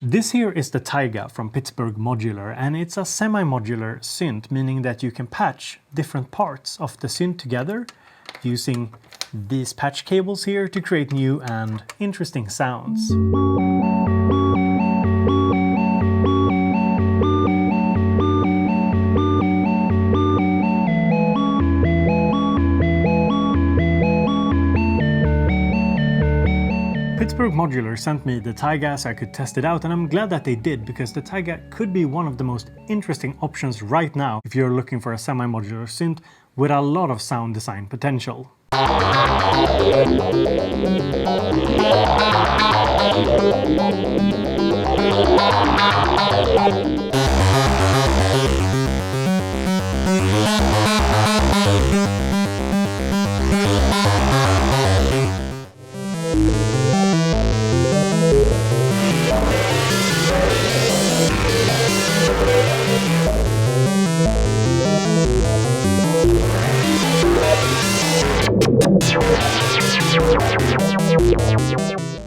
This here is the TAIGA from Pittsburgh Modular, and it's a semi-modular synth, meaning that you can patch different parts of the synth together using these patch cables here to create new and interesting sounds. Pittsburgh Modular sent me the TAIGA so I could test it out, and I'm glad that they did, because the TAIGA could be one of the most interesting options right now if you're looking for a semi-modular synth with a lot of sound design potential.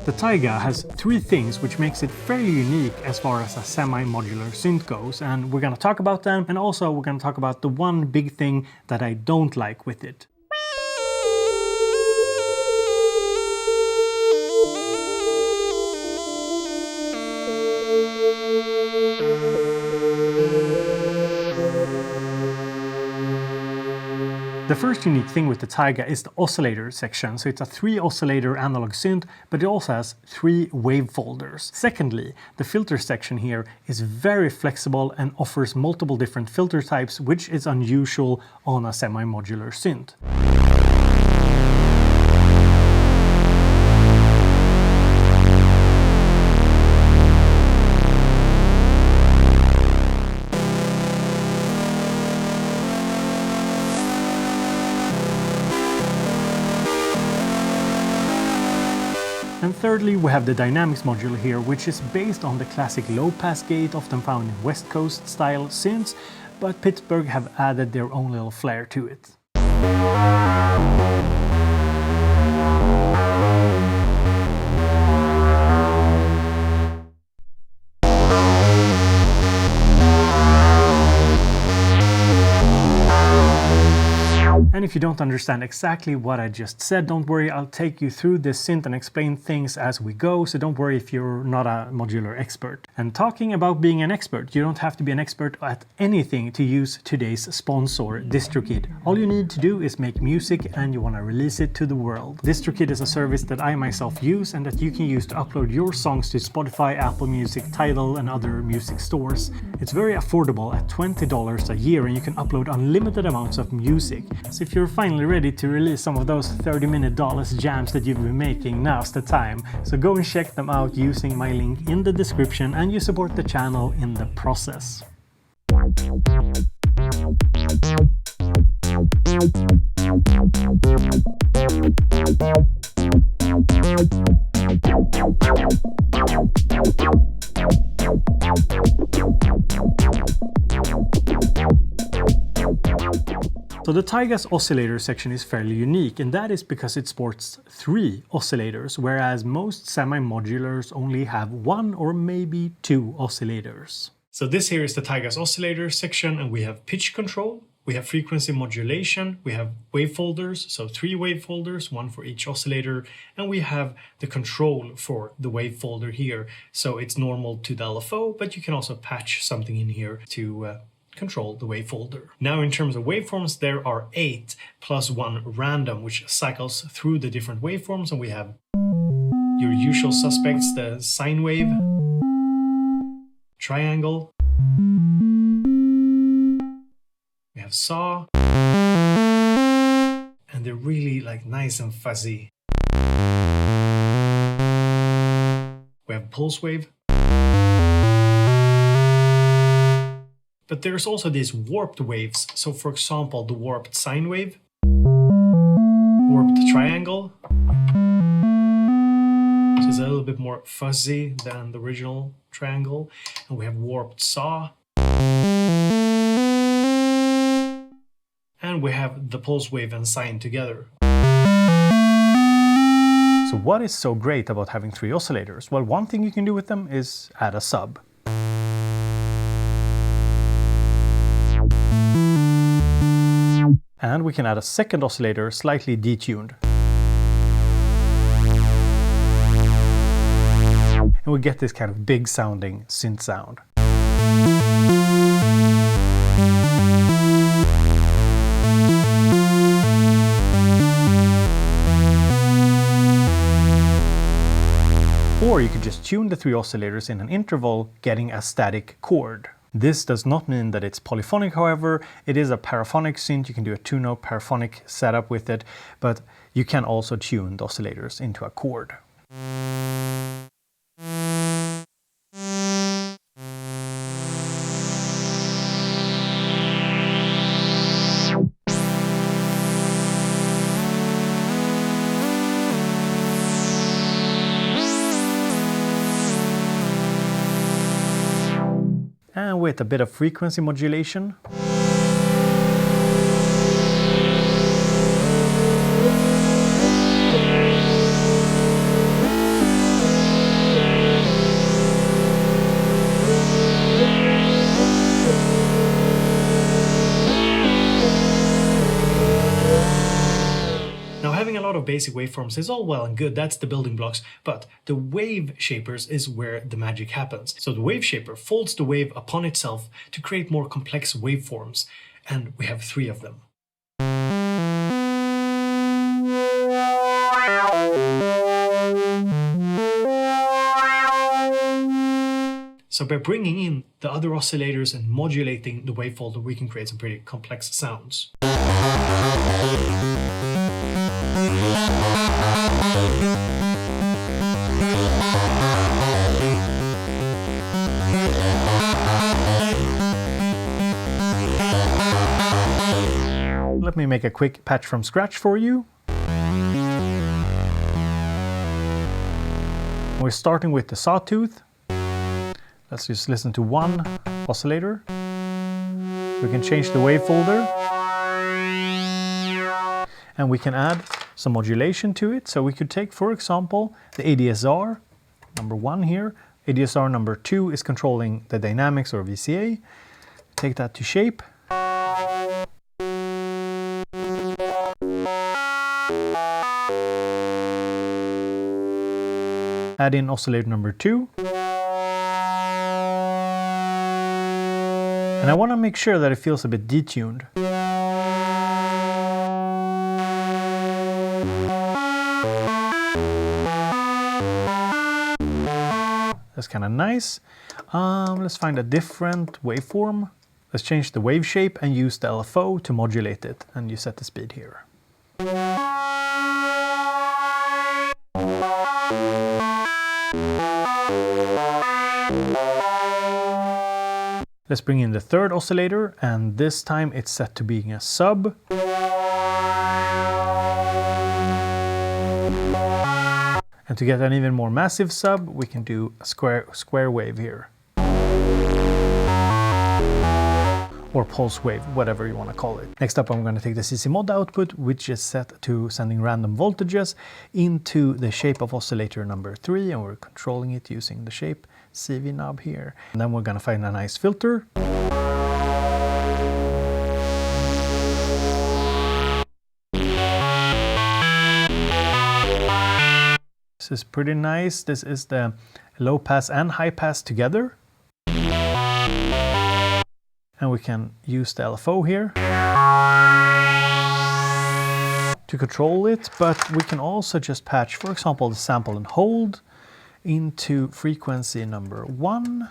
The TAIGA has three things which makes it fairly unique as far as a semi-modular synth goes, and we're gonna talk about them, and also we're gonna talk about the one big thing that I don't like with it. The first unique thing with the TAIGA is the oscillator section. So it's a 3 oscillator analog synth, but it also has 3 wave folders. Secondly, the filter section here is very flexible and offers multiple different filter types, which is unusual on a semi-modular synth. And thirdly, we have the dynamics module here, which is based on the classic low-pass gate often found in West Coast style synths, but Pittsburgh have added their own little flair to it. And if you don't understand exactly what I just said, don't worry, I'll take you through this synth and explain things as we go, so don't worry if you're not a modular expert. And talking about being an expert, you don't have to be an expert at anything to use today's sponsor, DistroKid. All you need to do is make music and you want to release it to the world. DistroKid is a service that I myself use and that you can use to upload your songs to Spotify, Apple Music, Tidal and other music stores. It's very affordable at $20 a year, and you can upload unlimited amounts of music. So if you're finally ready to release some of those 30-minute Dallas jams that you've been making, now's the time. So go and check them out using my link in the description, and you support the channel in the process. So the TAIGA's oscillator section is fairly unique, and that is because it sports 3 oscillators, whereas most semi-modulars only have 1 or maybe 2 oscillators. So this here is the TAIGA's oscillator section, and we have pitch control, we have frequency modulation, we have wave folders, so 3 wave folders, 1 for each oscillator, and we have the control for the wave folder here. So it's normal to the LFO, but you can also patch something in here to control the wave folder. Now in terms of waveforms, there are 8 plus 1 random, which cycles through the different waveforms, and we have your usual suspects, the sine wave, triangle, we have saw, and they're really like nice and fuzzy. We have pulse wave. But there's also these warped waves. So for example, the warped sine wave, warped triangle, which is a little bit more fuzzy than the original triangle. And we have warped saw. And we have the pulse wave and sine together. So what is so great about having 3 oscillators? Well, one thing you can do with them is add a sub. And we can add a second oscillator slightly detuned. And we get this kind of big sounding synth sound. Or you could just tune the 3 oscillators in an interval, getting a static chord. This does not mean that it's polyphonic, however. It is a paraphonic synth. You can do a 2-note paraphonic setup with it, but you can also tune the oscillators into a chord. And with a bit of frequency modulation. Now, having a lot of basic waveforms is all well and good, that's the building blocks, but the wave shapers is where the magic happens. So the wave shaper folds the wave upon itself to create more complex waveforms, and we have 3 of them. So by bringing in the other oscillators and modulating the wave folder, we can create some pretty complex sounds. Let me make a quick patch from scratch for you. We're starting with the sawtooth. Let's just listen to one oscillator. We can change the wave folder. And we can add some modulation to it. So we could take, for example, the ADSR, number 1 here. ADSR number 2 is controlling the dynamics or VCA. Take that to shape. Add in oscillator number 2. And I want to make sure that it feels a bit detuned. That's kind of nice. Let's find a different waveform. Let's change the wave shape and use the LFO to modulate it. And you set the speed here. Let's bring in the third oscillator, and this time it's set to being a sub. And to get an even more massive sub, we can do a square wave here. Or pulse wave, whatever you want to call it. Next up, I'm going to take the CC mod output, which is set to sending random voltages into the shape of oscillator number 3, and we're controlling it using the shape CV knob here. And then we're going to find a nice filter. This is pretty nice. This is the low pass and high pass together. And we can use the LFO here to control it, but we can also just patch, for example, the sample and hold into frequency number 1.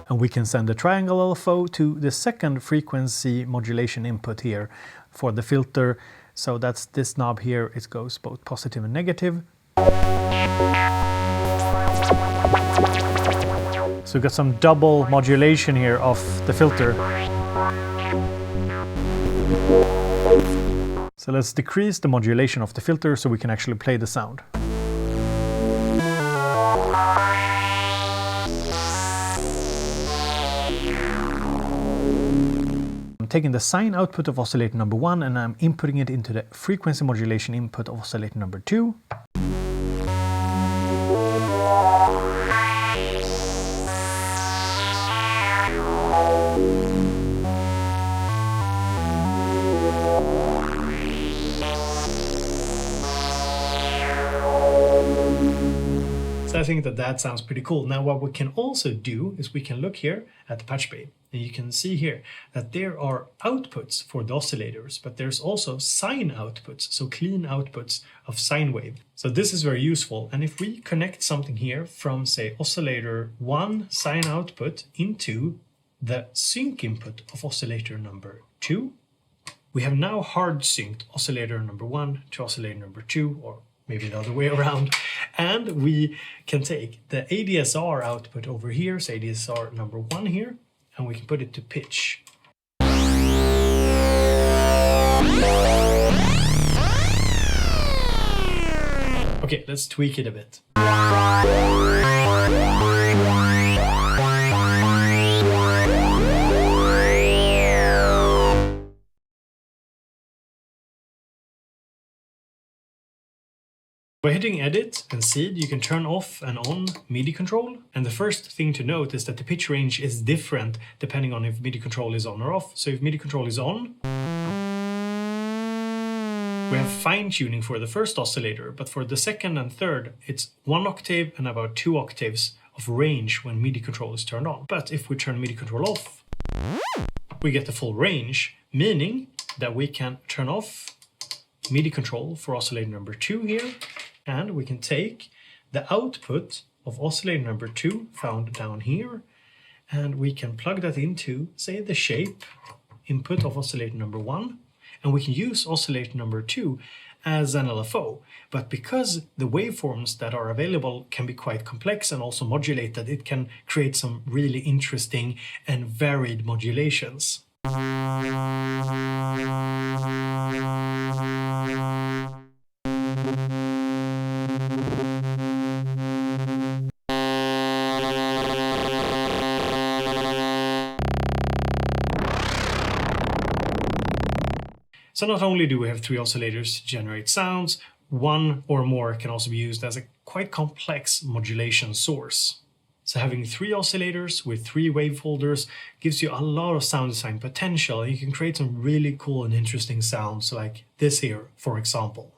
And we can send the triangle LFO to the second frequency modulation input here for the filter. So that's this knob here. It goes both positive and negative. So we've got some double modulation here of the filter. So let's decrease the modulation of the filter so we can actually play the sound. taking the sine output of oscillator number 1 and I'm inputting it into the frequency modulation input of oscillator number 2. So I think that sounds pretty cool. Now what we can also do is we can look here at the patch bay, and you can see here that there are outputs for the oscillators, but there's also sine outputs, so clean outputs of sine wave. So this is very useful, and if we connect something here from, say, oscillator 1 sine output into the sync input of oscillator number 2, we have now hard synced oscillator number 1 to oscillator number 2, or maybe the other way around, and we can take the ADSR output over here, so ADSR number 1 here, and we can put it to pitch. Okay, let's tweak it a bit. By hitting edit and seed, you can turn off and on MIDI control. And the first thing to note is that the pitch range is different depending on if MIDI control is on or off. So if MIDI control is on, we have fine tuning for the first oscillator, but for the second and third, it's 1 octave and about 2 octaves of range when MIDI control is turned on. But if we turn MIDI control off, we get the full range, meaning that we can turn off MIDI control for oscillator number 2 here. And we can take the output of oscillator number 2 found down here, and we can plug that into, say, the shape input of oscillator number 1, and we can use oscillator number 2 as an LFO. But because the waveforms that are available can be quite complex and also modulated, it can create some really interesting and varied modulations. So not only do we have 3 oscillators to generate sounds, 1 or more can also be used as a quite complex modulation source. So having 3 oscillators with 3 wavefolders gives you a lot of sound design potential. You can create some really cool and interesting sounds like this here, for example.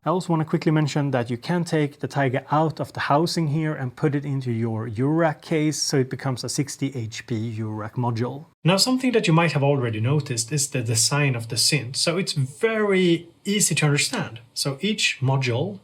I also want to quickly mention that you can take the TAIGA out of the housing here and put it into your Eurorack case, so it becomes a 60 HP Eurorack module. Now, something that you might have already noticed is the design of the synth. So it's very easy to understand. So each module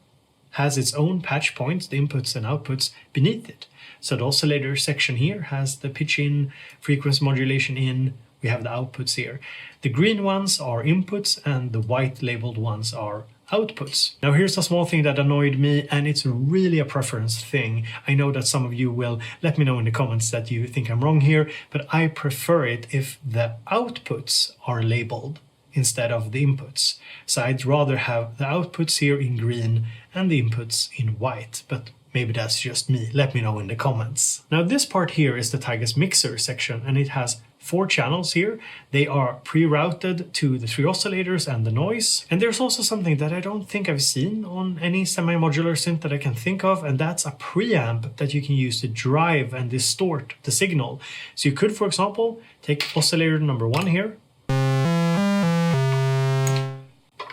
has its own patch points, the inputs and outputs beneath it. So the oscillator section here has the pitch in, frequency modulation in, we have the outputs here. The green ones are inputs and the white labeled ones are outputs. Now here's a small thing that annoyed me, and it's really a preference thing. I know that some of you will let me know in the comments that you think I'm wrong here, but I prefer it if the outputs are labeled instead of the inputs. So I'd rather have the outputs here in green and the inputs in white, but maybe that's just me. Let me know in the comments. Now this part here is the TAIGA's mixer section, and it has 4 channels here. They are pre-routed to the 3 oscillators and the noise. And there's also something that I don't think I've seen on any semi-modular synth that I can think of, and that's a preamp that you can use to drive and distort the signal. So you could, for example, take oscillator number 1 here,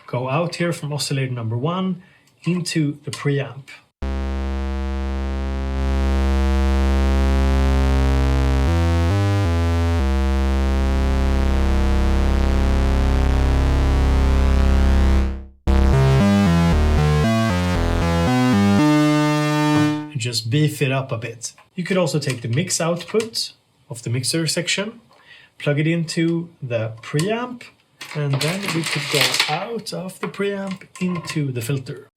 go out here from oscillator number 1 into the preamp. Just beef it up a bit. You could also take the mix output of the mixer section, plug it into the preamp, and then we could go out of the preamp into the filter.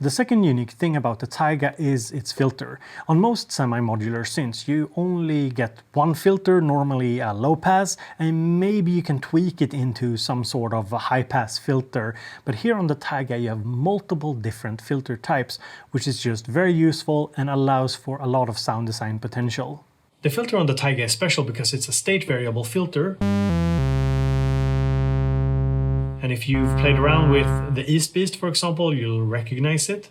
The second unique thing about the TAIGA is its filter. On most semi-modular synths you only get one filter, normally a low pass, and maybe you can tweak it into some sort of a high pass filter. But here on the TAIGA you have multiple different filter types, which is just very useful and allows for a lot of sound design potential. The filter on the TAIGA is special because it's a state variable filter. And if you've played around with the East Beast, for example, you'll recognize it.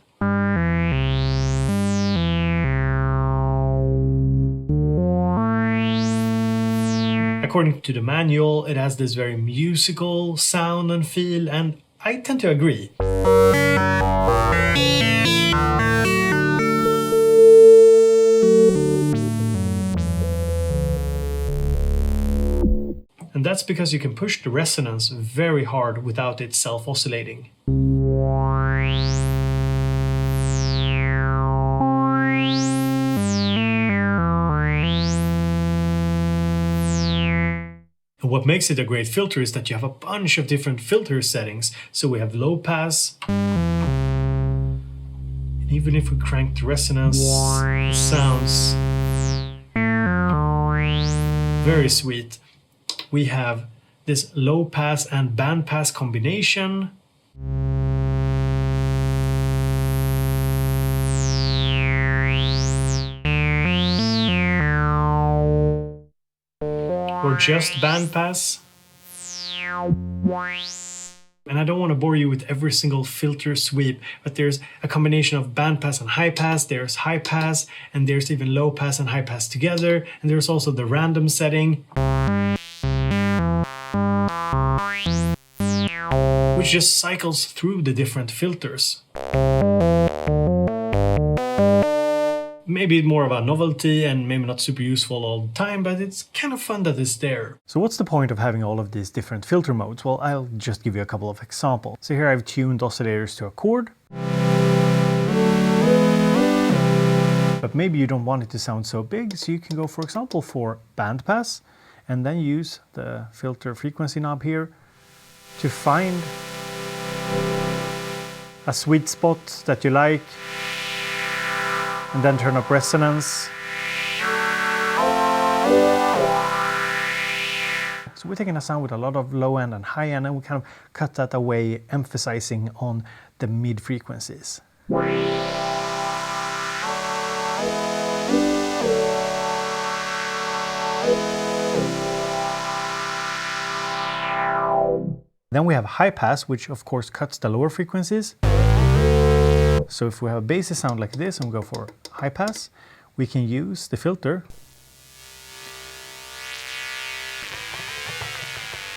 According to the manual, it has this very musical sound and feel, and I tend to agree. And that's because you can push the resonance very hard without it self-oscillating. And what makes it a great filter is that you have a bunch of different filter settings. So we have low pass. And even if we crank the resonance, it sounds very sweet. We have this low pass and band pass combination. Or just band pass. And I don't want to bore you with every single filter sweep, but there's a combination of band pass and high pass, there's high pass, and there's even low pass and high pass together, and there's also the random setting, which just cycles through the different filters. Maybe more of a novelty and maybe not super useful all the time, but it's kind of fun that it's there. So what's the point of having all of these different filter modes? Well, I'll just give you a couple of examples. So here I've tuned oscillators to a chord. But maybe you don't want it to sound so big, so you can go, for example, for band pass, and then use the filter frequency knob here to find a sweet spot that you like, and then turn up resonance. So we're taking a sound with a lot of low end and high end, and we kind of cut that away, emphasizing on the mid frequencies. Then we have high pass, which of course cuts the lower frequencies. So if we have a bassy sound like this and we go for high pass, we can use the filter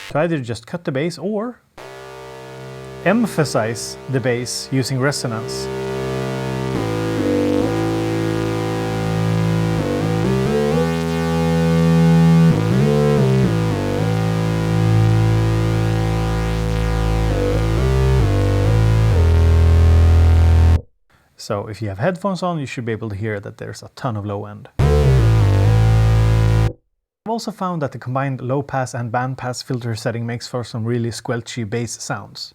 to either just cut the bass or emphasize the bass using resonance. So if you have headphones on, you should be able to hear that there's a ton of low end. I've also found that the combined low pass and band pass filter setting makes for some really squelchy bass sounds.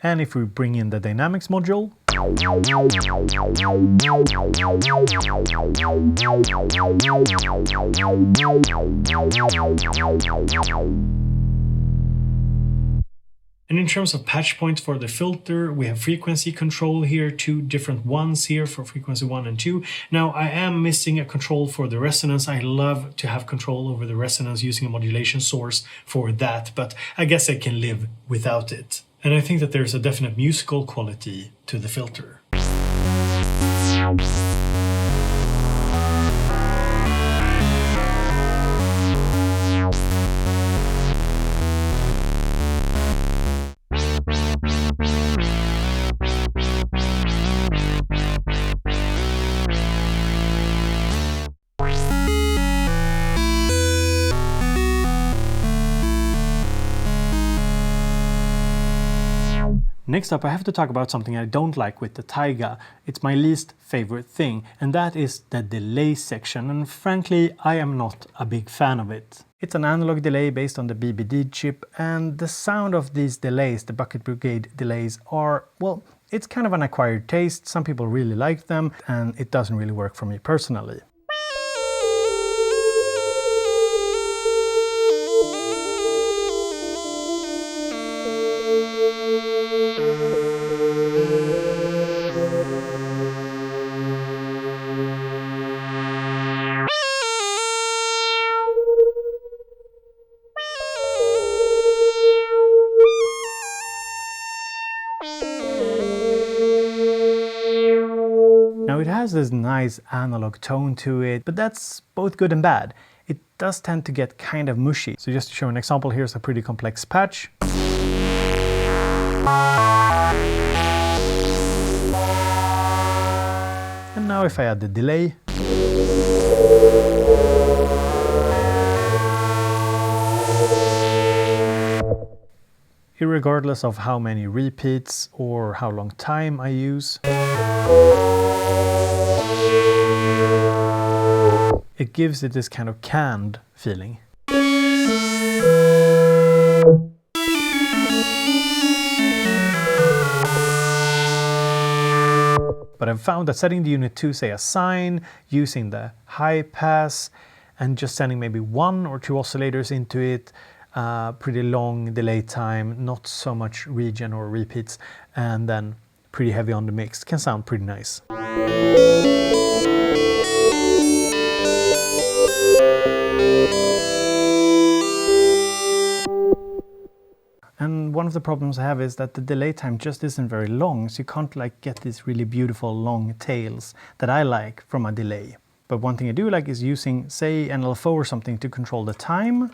And if we bring in the dynamics module, and in terms of patch points for the filter, we have frequency control here, 2 different ones here for frequency 1 and 2. Now I am missing a control for the resonance. I love to have control over the resonance using a modulation source for that, but I guess I can live without it. And I think that there's a definite musical quality to the filter. Next up, I have to talk about something I don't like with the TAIGA. It's my least favorite thing, and that is the delay section, and frankly, I am not a big fan of it. It's an analog delay based on the BBD chip, and the sound of these delays, the Bucket Brigade delays, are, well, it's kind of an acquired taste. Some people really like them, and it doesn't really work for me personally. Now it has this nice analog tone to it, but that's both good and bad. It does tend to get kind of mushy. So just to show an example, here's a pretty complex patch. And now if I add the delay, irregardless of how many repeats or how long time I use, it gives it this kind of canned feeling. But I've found that setting the unit to, say, a sine, using the high pass, and just sending maybe 1 or 2 oscillators into it, pretty long delay time, not so much regen or repeats, and then pretty heavy on the mix, can sound pretty nice. And one of the problems I have is that the delay time just isn't very long, so you can't like get these really beautiful long tails that I like from a delay. But one thing I do like is using, say, an LFO or something to control the time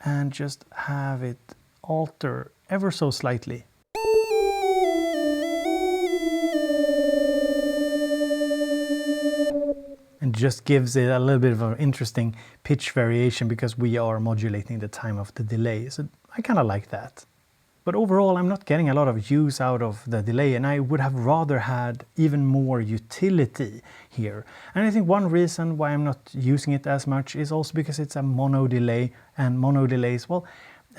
and just have it alter ever so slightly. And just gives it a little bit of an interesting pitch variation because we are modulating the time of the delay. So I kind of like that. But overall, I'm not getting a lot of use out of the delay, and I would have rather had even more utility here. And I think one reason why I'm not using it as much is also because it's a mono delay, and mono delays, well,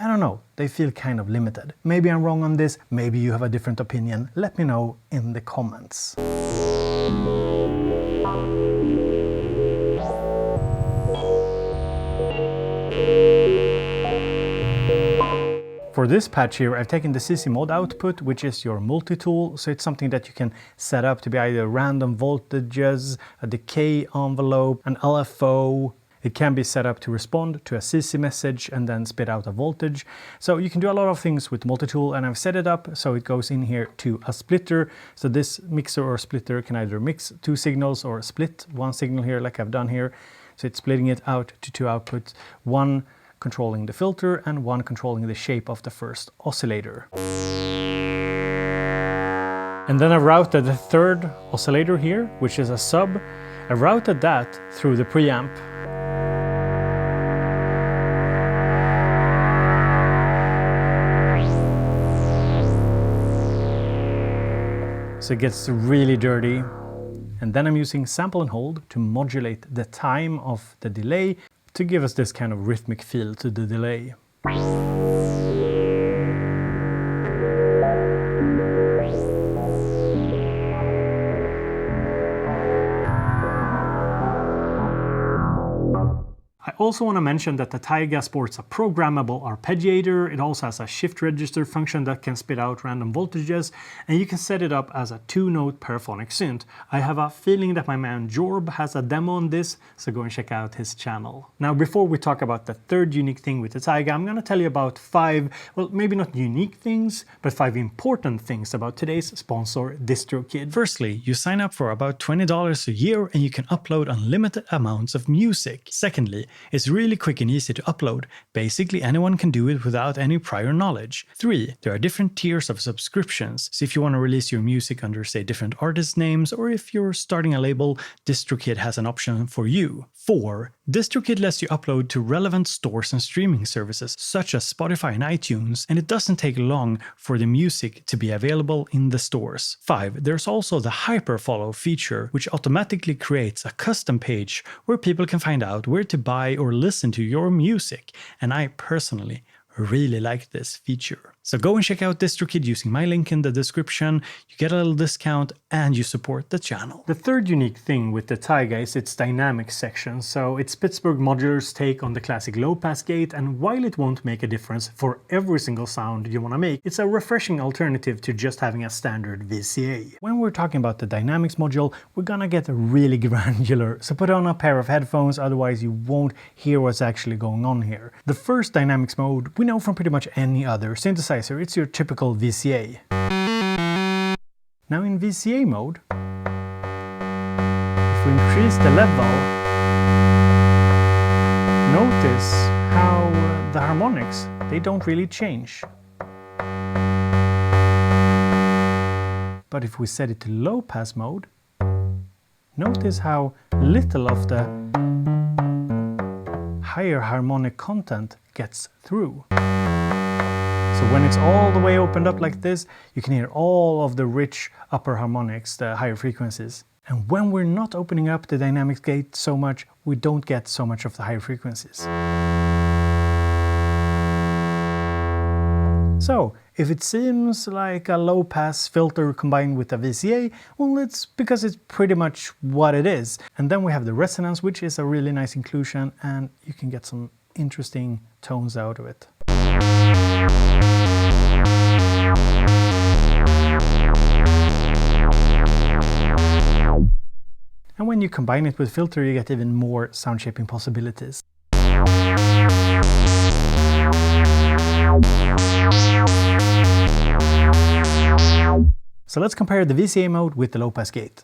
I don't know, they feel kind of limited. Maybe I'm wrong on this, maybe you have a different opinion. Let me know in the comments. For this patch here, I've taken the CC mod output, which is your multi-tool. So it's something that you can set up to be either random voltages, a decay envelope, an LFO. It can be set up to respond to a CC message and then spit out a voltage. So you can do a lot of things with multi-tool, and I've set it up so it goes in here to a splitter. So this mixer or splitter can either mix 2 signals or split 1 signal here like I've done here. So it's splitting it out to 2 outputs, 1 controlling the filter and 1 controlling the shape of the first oscillator. And then I routed the 3rd oscillator here, which is a sub. I routed that through the preamp. So it gets really dirty. And then I'm using sample and hold to modulate the time of the delay to give us this kind of rhythmic feel to the delay. I also want to mention that the TAIGA sports a programmable arpeggiator. It also has a shift register function that can spit out random voltages, and you can set it up as a 2-note paraphonic synth. I have a feeling that my man Jorb has a demo on this, so go and check out his channel. Now, before we talk about the third unique thing with the TAIGA, I'm going to tell you about 5, well, maybe not unique things, but 5 important things about today's sponsor, DistroKid. Firstly, you sign up for about $20 a year and you can upload unlimited amounts of music. Secondly, it's really quick and easy to upload. Basically, anyone can do it without any prior knowledge. 3. There are different tiers of subscriptions, so if you want to release your music under, say, different artist names, or if you're starting a label, DistroKid has an option for you. 4. DistroKid lets you upload to relevant stores and streaming services such as Spotify and iTunes, and it doesn't take long for the music to be available in the stores. 5. There's also the hyperfollow feature, which automatically creates a custom page where people can find out where to buy or listen to your music, and I personally really like this feature. So go and check out DistroKid using my link in the description. You get a little discount and you support the channel. The third unique thing with the TAIGA is its dynamic section. So it's Pittsburgh Modular's take on the classic low-pass gate, and while it won't make a difference for every single sound you want to make, it's a refreshing alternative to just having a standard VCA. When we're talking about the dynamics module, we're gonna get really granular, so put on a pair of headphones, otherwise you won't hear what's actually going on here. The first dynamics mode we know from pretty much any other synthesizer. It's your typical VCA. Now in VCA mode, if we increase the level, notice how the harmonics, they don't really change. But if we set it to low pass mode, notice how little of the higher harmonic content gets through. So when it's all the way opened up like this, you can hear all of the rich upper harmonics, the higher frequencies. And when we're not opening up the dynamics gate so much, we don't get so much of the higher frequencies. So if it seems like a low pass filter combined with a VCA, well, it's because it's pretty much what it is. And then we have the resonance, which is a really nice inclusion, and you can get some interesting tones out of it. And when you combine it with filter, you get even more sound shaping possibilities. So let's compare the VCA mode with the low pass gate.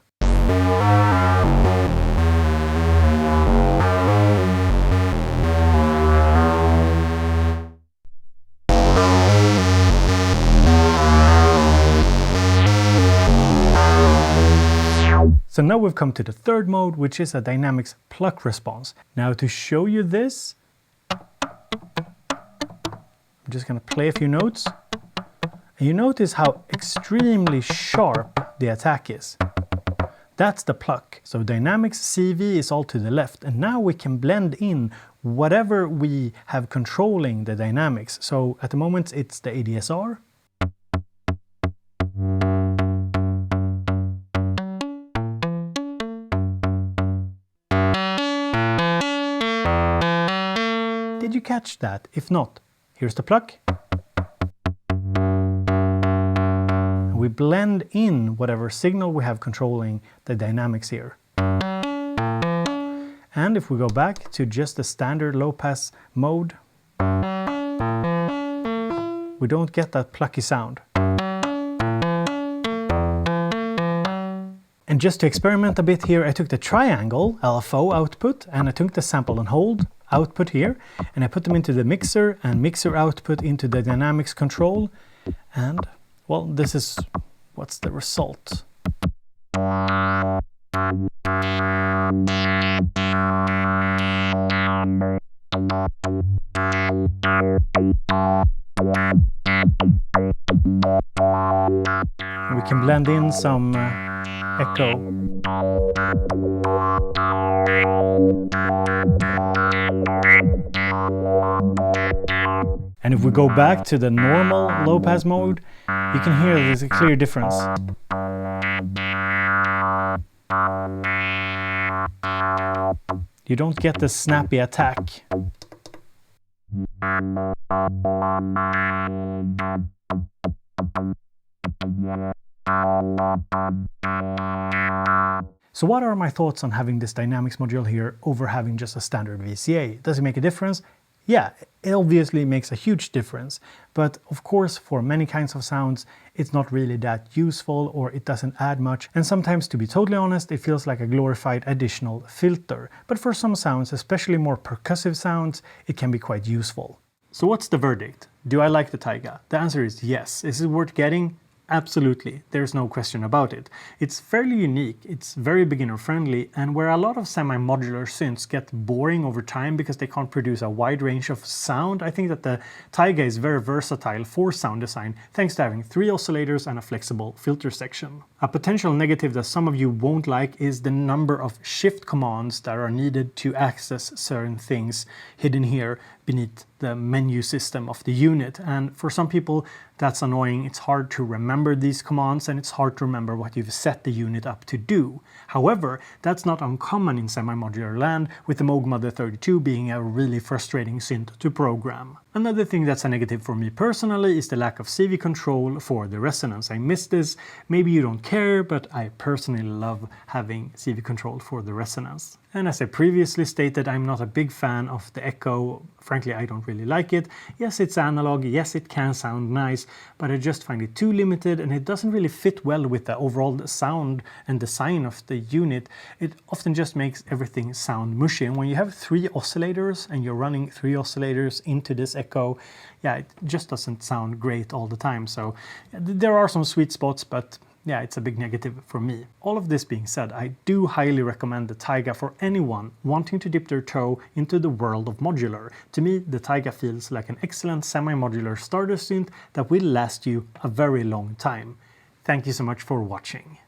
So now we've come to the third mode, which is a dynamics pluck response. Now to show you this, I'm just going to play a few notes. And you notice how extremely sharp the attack is. That's the pluck. So dynamics CV is all to the left, and now we can blend in whatever we have controlling the dynamics. So at the moment it's the ADSR. Did you catch that? If not, here's the pluck. We blend in whatever signal we have controlling the dynamics here. And if we go back to just the standard low pass mode, we don't get that plucky sound. And just to experiment a bit here, I took the triangle LFO output and I took the sample and hold output here, and I put them into the mixer and mixer output into the dynamics control, and well, this is what's the result. And we can blend in some echo. And if we go back to the normal low-pass mode, you can hear there's a clear difference. You don't get the snappy attack. So what are my thoughts on having this dynamics module here over having just a standard VCA? Does it make a difference? Yeah, it obviously makes a huge difference, but of course for many kinds of sounds it's not really that useful, or it doesn't add much, and sometimes, to be totally honest, it feels like a glorified additional filter. But for some sounds, especially more percussive sounds, it can be quite useful. So what's the verdict? Do I like the TAIGA? The answer is yes. Is it worth getting? Absolutely, there's no question about it. It's fairly unique, it's very beginner friendly, and where a lot of semi-modular synths get boring over time because they can't produce a wide range of sound, I think that the TAIGA is very versatile for sound design thanks to having 3 oscillators and a flexible filter section. A potential negative that some of you won't like is the number of shift commands that are needed to access certain things hidden here beneath the menu system of the unit, and for some people that's annoying. It's hard to remember these commands, and it's hard to remember what you've set the unit up to do. However, that's not uncommon in semi-modular land, with the Moog Mother 32 being a really frustrating synth to program. Another thing that's a negative for me personally is the lack of CV control for the resonance. I miss this. Maybe you don't care, but I personally love having CV control for the resonance. And as I previously stated, I'm not a big fan of the echo. Frankly, I don't really like it. Yes, it's analog, yes, it can sound nice, but I just find it too limited, and it doesn't really fit well with the overall sound and design of the unit. It often just makes everything sound mushy, and when you have 3 oscillators and you're running 3 oscillators into this echo, yeah, it just doesn't sound great all the time. So there are some sweet spots, but yeah, it's a big negative for me. All of this being said, I do highly recommend the TAIGA for anyone wanting to dip their toe into the world of modular. To me, the TAIGA feels like an excellent semi-modular starter synth that will last you a very long time. Thank you so much for watching.